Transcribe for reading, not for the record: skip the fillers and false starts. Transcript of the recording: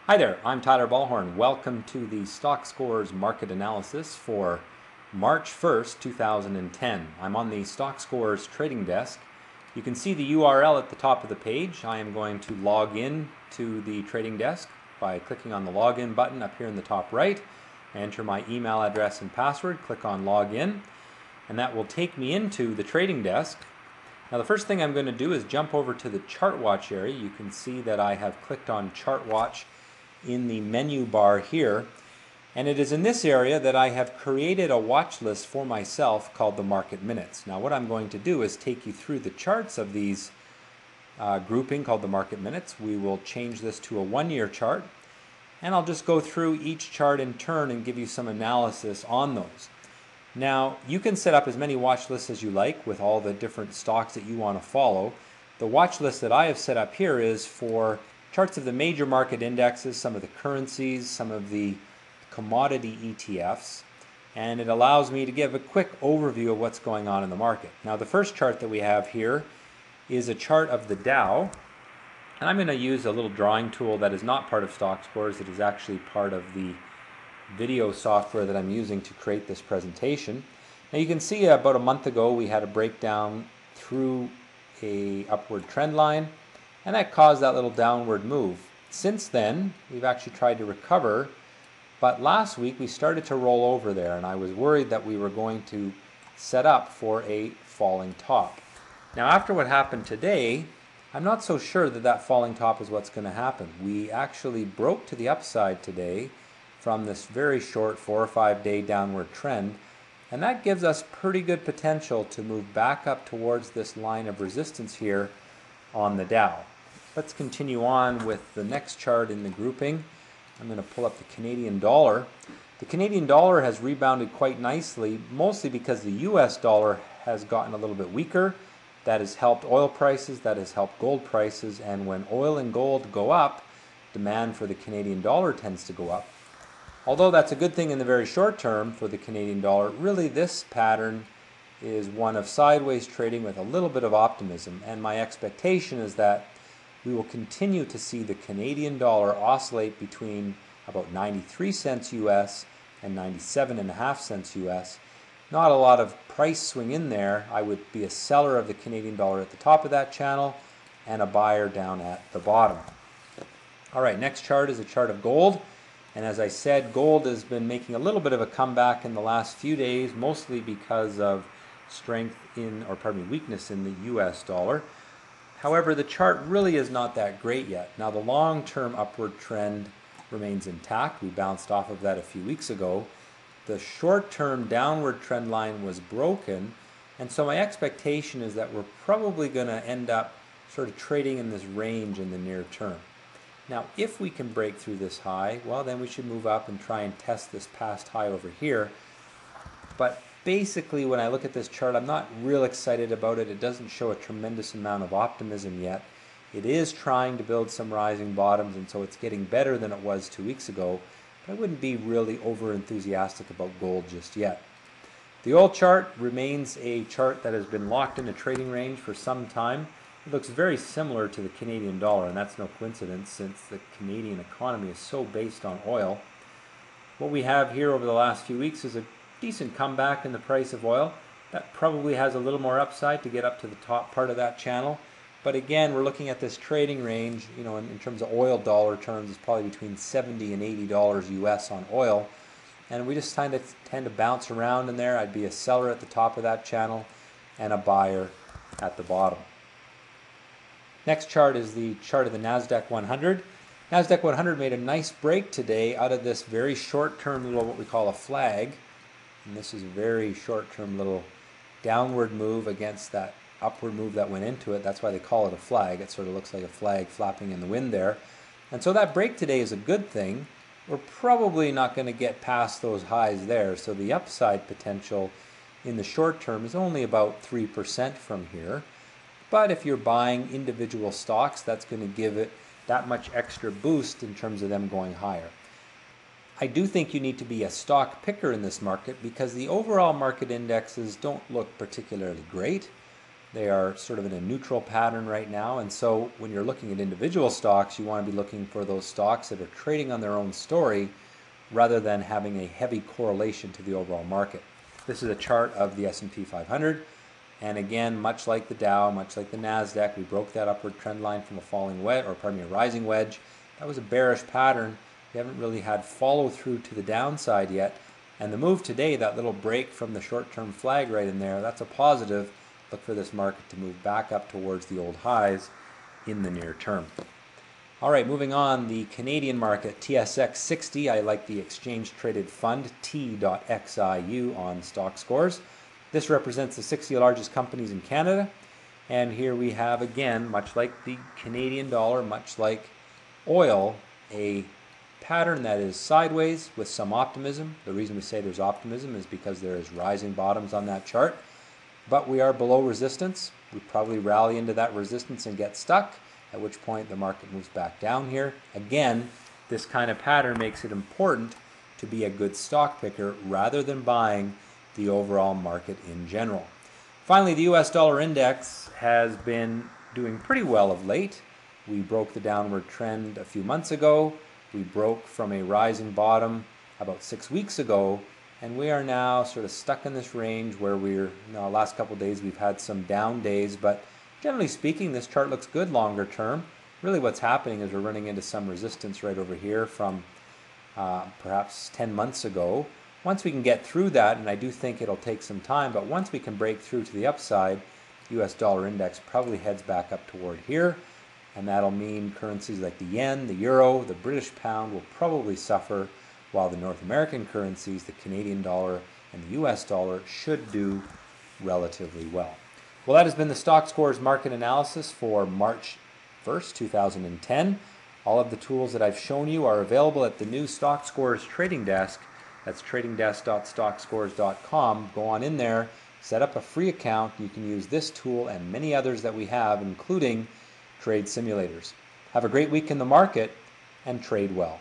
Hi there, I'm Tyler Bollhorn. Welcome to the Stockscores market analysis for March 1st, 2010. I'm on the Stockscores Trading Desk. You can see the URL at the top of the page. I am going to log in to the trading desk by clicking on the login button up here in the top right. I enter my email address and password, click on login, and that will take me into the trading desk. Now the first thing I'm going to do is jump over to the chart watch area. You can see that I have clicked on chart watch in the menu bar here, and it is in this area that I have created a watch list for myself called the market minutes. Now what I'm going to do is take you through the charts of these grouping called the market minutes. We will change this to a 1-year chart, and I'll just go through each chart in turn and give you some analysis on those. Now you can set up as many watch lists as you like with all the different stocks that you want to follow. The watch list that I have set up here is for charts of the major market indexes, some of the currencies, some of the commodity ETFs, and it allows me to give a quick overview of what's going on in the market. Now the first chart that we have here is a chart of the Dow, and I'm going to use a little drawing tool that is not part of Stockscores. It is actually part of the video software that I'm using to create this presentation. Now you can see about a month ago we had a breakdown through a upward trend line, and that caused that little downward move. Since then, we've actually tried to recover, but last week we started to roll over there, and I was worried that we were going to set up for a falling top. Now after what happened today, I'm not so sure that that falling top is what's going to happen. We actually broke to the upside today from this very short 4 or 5 day downward trend, and that gives us pretty good potential to move back up towards this line of resistance here on the Dow. Let's continue on with the next chart in the grouping. I'm going to pull up the Canadian dollar. The Canadian dollar has rebounded quite nicely, mostly because the US dollar has gotten a little bit weaker. That has helped oil prices, that has helped gold prices, and when oil and gold go up, demand for the Canadian dollar tends to go up. Although that's a good thing in the very short term for the Canadian dollar, really this pattern is one of sideways trading with a little bit of optimism, and my expectation is that we will continue to see the Canadian dollar oscillate between about 93 cents US and 97.5 cents US. Not a lot of price swing in there. I would be a seller of the Canadian dollar at the top of that channel and a buyer down at the bottom. All right, next chart is a chart of gold. And as I said, gold has been making a little bit of a comeback in the last few days, mostly because of weakness in the US dollar. However, the chart really is not that great yet. Now the long-term upward trend remains intact. We bounced off of that a few weeks ago. The short-term downward trend line was broken, and so my expectation is that we're probably going to end up sort of trading in this range in the near term. Now if we can break through this high, well then we should move up and try and test this past high over here. But basically when I look at this chart, I'm not real excited about it. It doesn't show a tremendous amount of optimism yet. It is trying to build some rising bottoms, and so it's getting better than it was 2 weeks ago. But I wouldn't be really over enthusiastic about gold just yet. The oil chart remains a chart that has been locked in a trading range for some time. It looks very similar to the Canadian dollar, and that's no coincidence since the Canadian economy is so based on oil. What we have here over the last few weeks is a decent comeback in the price of oil. That probably has a little more upside to get up to the top part of that channel. But again, we're looking at this trading range, in terms of oil dollar terms, it's probably between $70 and $80 US on oil. And we just tend to bounce around in there. I'd be a seller at the top of that channel and a buyer at the bottom. Next chart is the chart of the NASDAQ 100. NASDAQ 100 made a nice break today out of this very short-term little what we call a flag. And this is a very short-term little downward move against that upward move that went into it. That's why they call it a flag. It sort of looks like a flag flapping in the wind there. And so that break today is a good thing. We're probably not going to get past those highs there. So the upside potential in the short term is only about 3% from here. But if you're buying individual stocks, that's going to give it that much extra boost in terms of them going higher. I do think you need to be a stock picker in this market because the overall market indexes don't look particularly great. They are sort of in a neutral pattern right now, and so when you're looking at individual stocks, you want to be looking for those stocks that are trading on their own story rather than having a heavy correlation to the overall market. This is a chart of the S&P 500, and again, much like the Dow, much like the NASDAQ, we broke that upward trend line from a falling wedge, or pardon me, a rising wedge. That was a bearish pattern. We haven't really had follow through to the downside yet, and the move today, that little break from the short-term flag right in there, that's a positive. Look for this market to move back up towards the old highs in the near term. All right, moving on, the Canadian market, TSX 60. I like the exchange traded fund, T.XIU on Stockscores. This represents the 60 largest companies in Canada. And here we have, again, much like the Canadian dollar, much like oil, a pattern that is sideways with some optimism. The reason we say there's optimism is because there is rising bottoms on that chart. But we are below resistance. We probably rally into that resistance and get stuck, at which point the market moves back down here. Again, this kind of pattern makes it important to be a good stock picker rather than buying the overall market in general. Finally, the US dollar index has been doing pretty well of late. We broke the downward trend a few months ago. We broke from a rising bottom about 6 weeks ago. And we are now sort of stuck in this range where we're, last couple of days we've had some down days, but generally speaking, this chart looks good longer term. Really what's happening is we're running into some resistance right over here from perhaps 10 months ago. Once we can get through that, and I do think it'll take some time, but once we can break through to the upside, US dollar index probably heads back up toward here, and that'll mean currencies like the yen, the euro, the British pound will probably suffer, while the North American currencies, the Canadian dollar and the US dollar, should do relatively well. Well, that has been the Stockscores market analysis for March 1st, 2010. All of the tools that I've shown you are available at the new Stockscores Trading Desk. That's tradingdesk.stockscores.com. Go on in there, set up a free account. You can use this tool and many others that we have, including trade simulators. Have a great week in the market and trade well.